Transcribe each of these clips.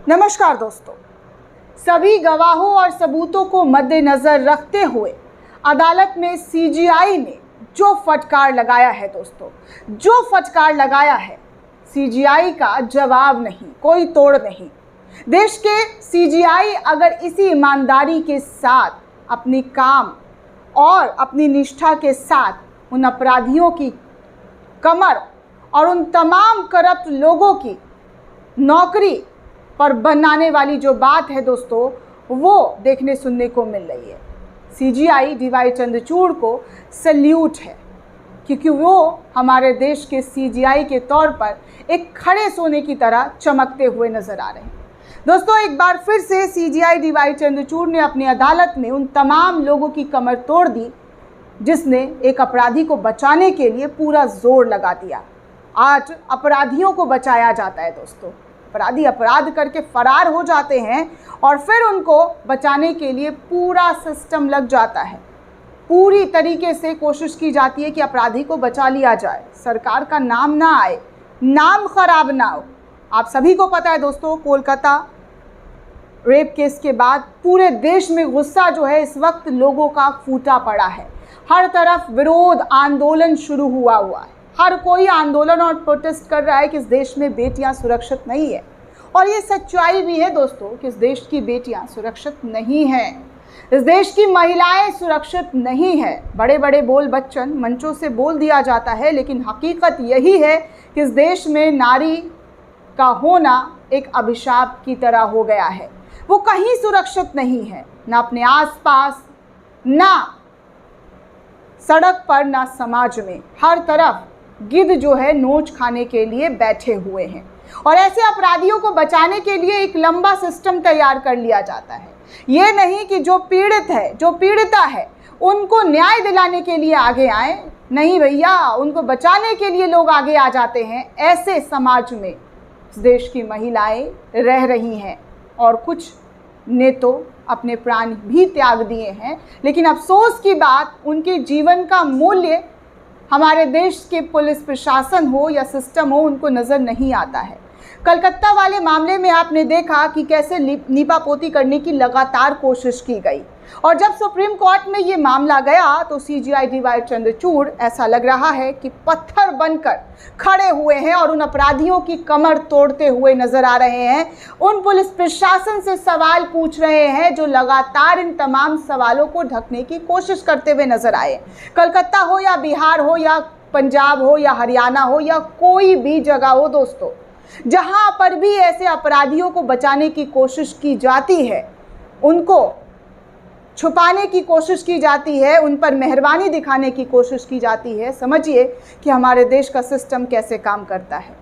नमस्कार दोस्तों, सभी गवाहों और सबूतों को मद्देनजर रखते हुए अदालत में सीजीआई ने जो फटकार लगाया है दोस्तों, जो फटकार लगाया है, सीजीआई का जवाब नहीं, कोई तोड़ नहीं। देश के सीजीआई अगर इसी ईमानदारी के साथ अपनी काम और अपनी निष्ठा के साथ उन अपराधियों की कमर और उन तमाम करप्ट लोगों की नौकरी पर बनाने वाली जो बात है दोस्तों, वो देखने सुनने को मिल रही है। सीजीआई डीवाई चंद्रचूड़ को सल्यूट है, क्योंकि वो हमारे देश के सीजीआई के तौर पर एक खड़े सोने की तरह चमकते हुए नजर आ रहे हैं। दोस्तों, एक बार फिर से सीजीआई डीवाई चंद्रचूड़ ने अपनी अदालत में उन तमाम लोगों की कमर तोड़ दी जिसने एक अपराधी को बचाने के लिए पूरा जोर लगा दिया। आज अपराधियों को बचाया जाता है दोस्तों। अपराधी अपराध करके फरार हो जाते हैं और फिर उनको बचाने के लिए पूरा सिस्टम लग जाता है। पूरी तरीके से कोशिश की जाती है कि अपराधी को बचा लिया जाए, सरकार का नाम ना आए, नाम खराब ना हो। आप सभी को पता है दोस्तों, कोलकाता रेप केस के बाद पूरे देश में गुस्सा जो है इस वक्त लोगों का फूटा पड़ा है। हर तरफ विरोध आंदोलन शुरू हुआ है। हर कोई आंदोलन और प्रोटेस्ट कर रहा है कि इस देश में बेटियां सुरक्षित नहीं है। और ये सच्चाई भी है दोस्तों कि इस देश की बेटियां सुरक्षित नहीं हैं। इस देश की महिलाएं सुरक्षित नहीं है। बड़े बड़े बोल बच्चन मंचों से बोल दिया जाता है, लेकिन हकीकत यही है कि इस देश में नारी का होना एक अभिशाप की तरह हो गया है। वो कहीं सुरक्षित नहीं है, ना अपने आसपास, ना सड़क पर, ना समाज में। हर तरफ गिद्ध जो है नोच खाने के लिए बैठे हुए हैं। और ऐसे अपराधियों को बचाने के लिए एक लंबा सिस्टम तैयार कर लिया जाता है। ये नहीं कि जो पीड़ित है, जो पीड़िता है, उनको न्याय दिलाने के लिए आगे आए। नहीं भैया, उनको बचाने के लिए लोग आगे आ जाते हैं। ऐसे समाज में इस देश की महिलाएं रह रही हैं और कुछ ने तो अपने प्राण भी त्याग दिए हैं। लेकिन अफसोस की बात, उनके जीवन का मूल्य हमारे देश के पुलिस प्रशासन हो या सिस्टम हो, उनको नज़र नहीं आता है। कलकत्ता वाले मामले में आपने देखा कि कैसे नीपापोती करने की लगातार कोशिश की गई, और जब सुप्रीम कोर्ट में ये मामला गया तो सीजीआई डीवाई चंद्रचूड़ ऐसा लग रहा है कि पत्थर बनकर खड़े हुए हैं और उन अपराधियों की कमर तोड़ते हुए नजर आ रहे हैं। उन पुलिस प्रशासन से सवाल पूछ रहे हैं जो लगातार इन तमाम सवालों को ढकने की कोशिश करते हुए नजर आए। कलकत्ता हो या बिहार हो या पंजाब हो या हरियाणा हो या कोई भी जगह हो दोस्तों, जहां पर भी ऐसे अपराधियों को बचाने की कोशिश की जाती है, उनको छुपाने की कोशिश की जाती है, उन पर मेहरबानी दिखाने की कोशिश की जाती है, समझिए कि हमारे देश का सिस्टम कैसे काम करता है,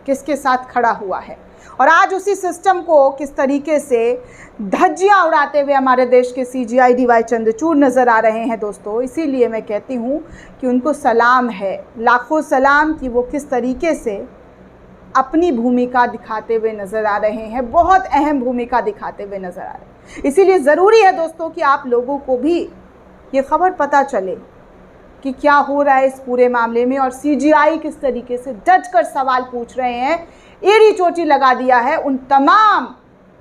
किसके साथ खड़ा हुआ है। और आज उसी सिस्टम को किस तरीके से धज्जियां उड़ाते हुए हमारे देश के सीजीआई डीवाई चंद्रचूड़ नज़र आ रहे हैं दोस्तों। इसीलिए मैं कहती हूँ कि उनको सलाम है, लाखों सलाम, कि वो किस तरीके से अपनी भूमिका दिखाते हुए नज़र आ रहे हैं, बहुत अहम भूमिका दिखाते हुए नज़र आ रहे हैं। इसीलिए ज़रूरी है दोस्तों कि आप लोगों को भी ये खबर पता चले कि क्या हो रहा है इस पूरे मामले में, और सीजीआई किस तरीके से डट कर सवाल पूछ रहे हैं। एड़ी चोटी लगा दिया है उन तमाम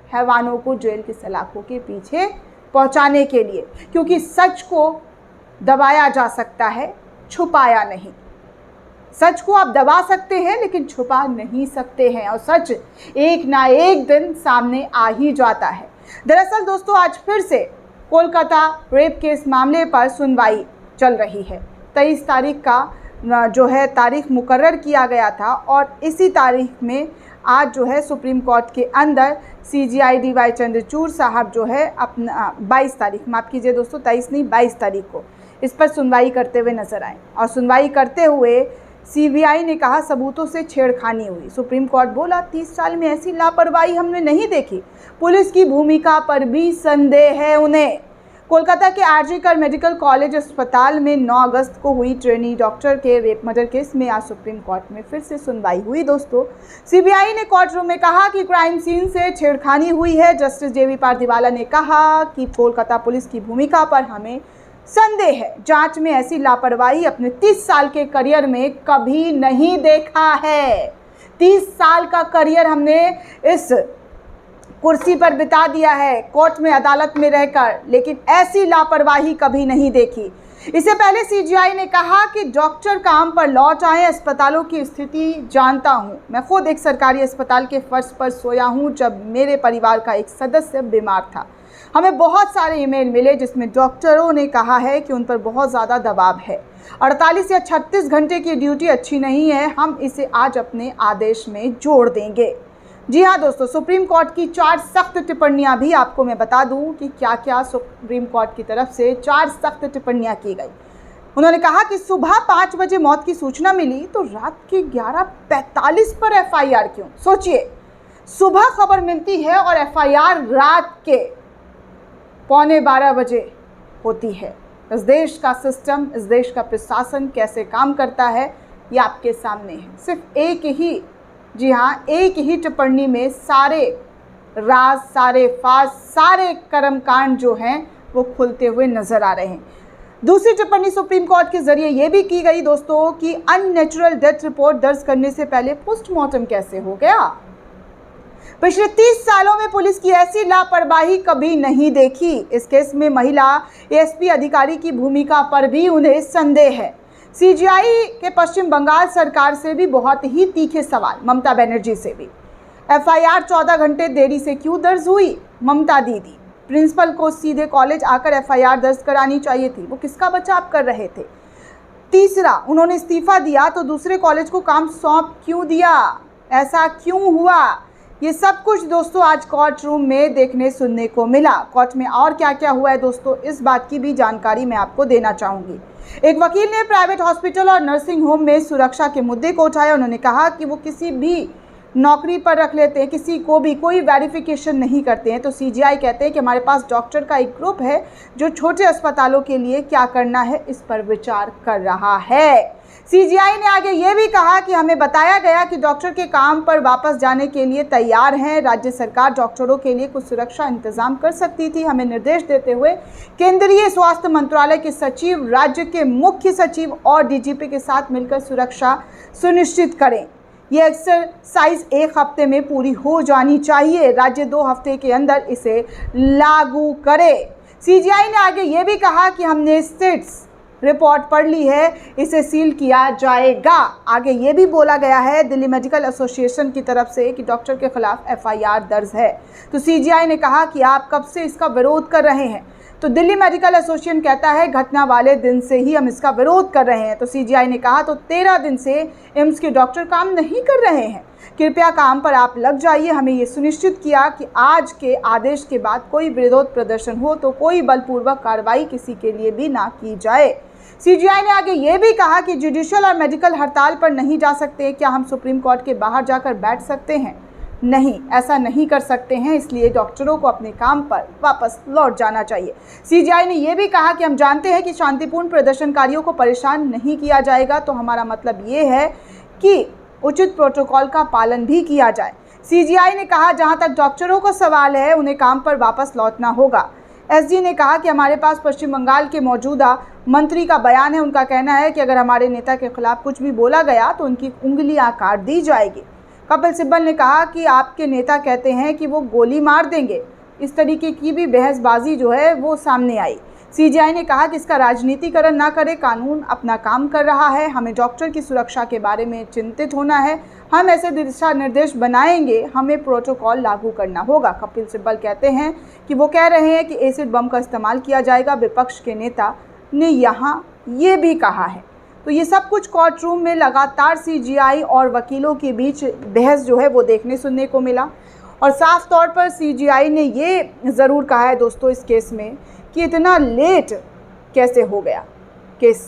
हैवानों को जेल की सलाखों के पीछे पहुंचाने के लिए, क्योंकि सच को दबाया जा सकता है, छुपाया नहीं। सच को आप दबा सकते हैं लेकिन छुपा नहीं सकते हैं, और सच एक ना एक दिन सामने आ ही जाता है। दरअसल दोस्तों, आज फिर से कोलकाता रेप केस मामले पर सुनवाई चल रही है। 23 तारीख का जो है तारीख मुकर्रर किया गया था, और इसी तारीख में आज जो है सुप्रीम कोर्ट के अंदर सीजीआई डीवाई चंद्रचूड़ साहब जो है अपना 22 तारीख, माफ़ कीजिए दोस्तों, 23 नहीं 22 तारीख को इस पर सुनवाई करते हुए नजर आए। और सुनवाई करते हुए सीबीआई ने कहा सबूतों से छेड़खानी हुई। सुप्रीम कोर्ट बोला 30 साल में ऐसी लापरवाही हमने नहीं देखी, पुलिस की भूमिका पर भी संदेह है उन्हें। कोलकाता के आरजी मेडिकल कॉलेज अस्पताल में 9 अगस्त को हुई ट्रेनी डॉक्टर के रेप मर्डर केस में आज सुप्रीम कोर्ट में फिर से सुनवाई हुई दोस्तों। सीबीआई ने कोर्ट रूम में कहा कि क्राइम सीन से छेड़खानी हुई है। जस्टिस जेवी पारदीवाला ने कहा कि कोलकाता पुलिस की भूमिका पर हमें संदेह है, जांच में ऐसी लापरवाही अपने 30 साल के करियर में कभी नहीं देखा है। 30 साल का करियर हमने इस कुर्सी पर बिता दिया है, कोर्ट में अदालत में रहकर, लेकिन ऐसी लापरवाही कभी नहीं देखी। इससे पहले सीजीआई ने कहा कि डॉक्टर काम पर लौट आए, अस्पतालों की स्थिति जानता हूं, मैं खुद एक सरकारी अस्पताल के फर्श पर सोया हूं जब मेरे परिवार का एक सदस्य बीमार था। हमें बहुत सारे ईमेल मिले जिसमें डॉक्टरों ने कहा है कि उन पर बहुत ज़्यादा दबाव है, 48 या 36 घंटे की ड्यूटी अच्छी नहीं है, हम इसे आज अपने आदेश में जोड़ देंगे। जी हाँ दोस्तों, सुप्रीम कोर्ट की 4 सख्त टिप्पणियां भी आपको मैं बता दूं कि क्या क्या सुप्रीम कोर्ट की तरफ से 4 सख्त टिप्पणियां की गई। उन्होंने कहा कि सुबह 5 बजे मौत की सूचना मिली तो रात के 11:45 पर एफआईआर क्यों? सोचिए, सुबह खबर मिलती है और एफआईआर रात के 11:45 बजे होती है। इस देश का सिस्टम, इस देश का प्रशासन कैसे काम करता है ये आपके सामने है। सिर्फ एक ही, जी हाँ, एक ही टिप्पणी में सारे राज, सारे फास, सारे कर्मकांड जो हैं वो खुलते हुए नजर आ रहे हैं। दूसरी टिप्पणी सुप्रीम कोर्ट के जरिए ये भी की गई दोस्तों कि अननेचुरल डेथ रिपोर्ट दर्ज करने से पहले पोस्टमार्टम कैसे हो गया। पिछले 30 सालों में पुलिस की ऐसी लापरवाही कभी नहीं देखी। इस केस में महिला एएसपी अधिकारी की भूमिका पर भी उन्हें संदेह है। सीजीआई के पश्चिम बंगाल सरकार से भी बहुत ही तीखे सवाल, ममता बनर्जी से भी। एफआईआर 14 घंटे देरी से क्यों दर्ज हुई? ममता दीदी, प्रिंसिपल को सीधे कॉलेज आकर एफआईआर दर्ज करानी चाहिए थी, वो किसका बचाव कर रहे थे? तीसरा, उन्होंने इस्तीफा दिया तो दूसरे कॉलेज को काम सौंप क्यों दिया? ऐसा क्यों हुआ? ये सब कुछ दोस्तों आज कोर्ट रूम में देखने सुनने को मिला। कोर्ट में और क्या क्या हुआ है दोस्तों, इस बात की भी जानकारी मैं आपको देना चाहूँगी। एक वकील ने प्राइवेट हॉस्पिटल और नर्सिंग होम में सुरक्षा के मुद्दे को उठाया। उन्होंने कहा कि वो किसी भी नौकरी पर रख लेते हैं, किसी को भी कोई वेरिफिकेशन नहीं करते हैं। तो सीजीआई कहते हैं कि हमारे पास डॉक्टर का एक ग्रुप है जो छोटे अस्पतालों के लिए क्या करना है इस पर विचार कर रहा है। सीजीआई ने आगे ये भी कहा कि हमें बताया गया कि डॉक्टर के काम पर वापस जाने के लिए तैयार हैं। राज्य सरकार डॉक्टरों के लिए कुछ सुरक्षा इंतजाम कर सकती थी। हमें निर्देश देते हुए केंद्रीय स्वास्थ्य मंत्रालय के सचिव, राज्य के मुख्य सचिव और डीजीपी के साथ मिलकर सुरक्षा सुनिश्चित करें। ये एक्सरसाइज 1 हफ्ते में पूरी हो जानी चाहिए। राज्य 2 हफ्ते के अंदर इसे लागू करे। सीजीआई ने आगे ये भी कहा कि हमने स्टेट्स रिपोर्ट पढ़ ली है, इसे सील किया जाएगा। आगे ये भी बोला गया है दिल्ली मेडिकल एसोसिएशन की तरफ से कि डॉक्टर के खिलाफ एफआईआर दर्ज है। तो सीजीआई ने कहा कि आप कब से इसका विरोध कर रहे हैं? तो दिल्ली मेडिकल एसोसिएशन कहता है घटना वाले दिन से ही हम इसका विरोध कर रहे हैं। तो सीजीआई ने कहा तो 13 दिन से एम्स के डॉक्टर काम नहीं कर रहे हैं, कृपया काम पर आप लग जाइए। हमें ये सुनिश्चित किया कि आज के आदेश के बाद कोई विरोध प्रदर्शन हो तो कोई बलपूर्वक कार्रवाई किसी के लिए भी ना की जाए। सीजीआई ने आगे ये भी कहा कि जुडिशियल और मेडिकल हड़ताल पर नहीं जा सकते। क्या हम सुप्रीम कोर्ट के बाहर जाकर बैठ सकते हैं? नहीं, ऐसा नहीं कर सकते हैं, इसलिए डॉक्टरों को अपने काम पर वापस लौट जाना चाहिए। सीजीआई ने यह भी कहा कि हम जानते हैं कि शांतिपूर्ण प्रदर्शनकारियों को परेशान नहीं किया जाएगा, तो हमारा मतलब ये है कि उचित प्रोटोकॉल का पालन भी किया जाए। सीजीआई ने कहा जहां तक डॉक्टरों का सवाल है उन्हें काम पर वापस लौटना होगा। एसजी ने कहा कि हमारे पास पश्चिम बंगाल के मौजूदा मंत्री का बयान है। उनका कहना है कि अगर हमारे नेता के खिलाफ कुछ भी बोला गया तो उनकी उंगलियां काट दी जाएगी। कपिल सिब्बल ने कहा कि आपके नेता कहते हैं कि वो गोली मार देंगे। इस तरीके की भी बहसबाजी जो है वो सामने आई। सीजीआई ने कहा कि इसका राजनीतिकरण ना करे, कानून अपना काम कर रहा है, हमें डॉक्टर की सुरक्षा के बारे में चिंतित होना है, हम ऐसे दिशा निर्देश बनाएंगे, हमें प्रोटोकॉल लागू करना होगा। कपिल सिब्बल कहते हैं कि वो कह रहे हैं कि एसिड बम का इस्तेमाल किया जाएगा। विपक्ष के नेता ने यहाँ ये भी कहा है। तो ये सब कुछ कोर्ट रूम में लगातार सीजीआई और वकीलों के बीच बहस जो है वो देखने सुनने को मिला। और साफ तौर पर सीजीआई ने ये ज़रूर कहा है दोस्तों इस केस में कि इतना लेट कैसे हो गया केस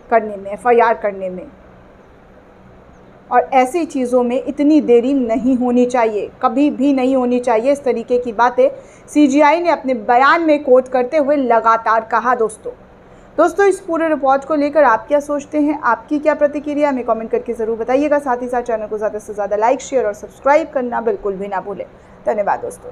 करने में, एफआईआर करने में, और ऐसी चीज़ों में इतनी देरी नहीं होनी चाहिए, कभी भी नहीं होनी चाहिए। इस तरीके की बातें सीजीआई ने अपने बयान में कोट करते हुए लगातार कहा। दोस्तों इस पूरे रिपोर्ट को लेकर आप क्या सोचते हैं, आपकी क्या प्रतिक्रिया, हमें कमेंट करके ज़रूर बताइएगा। साथ ही साथ चैनल को ज़्यादा से ज़्यादा लाइक, शेयर और सब्सक्राइब करना बिल्कुल भी ना भूलें। धन्यवाद दोस्तों।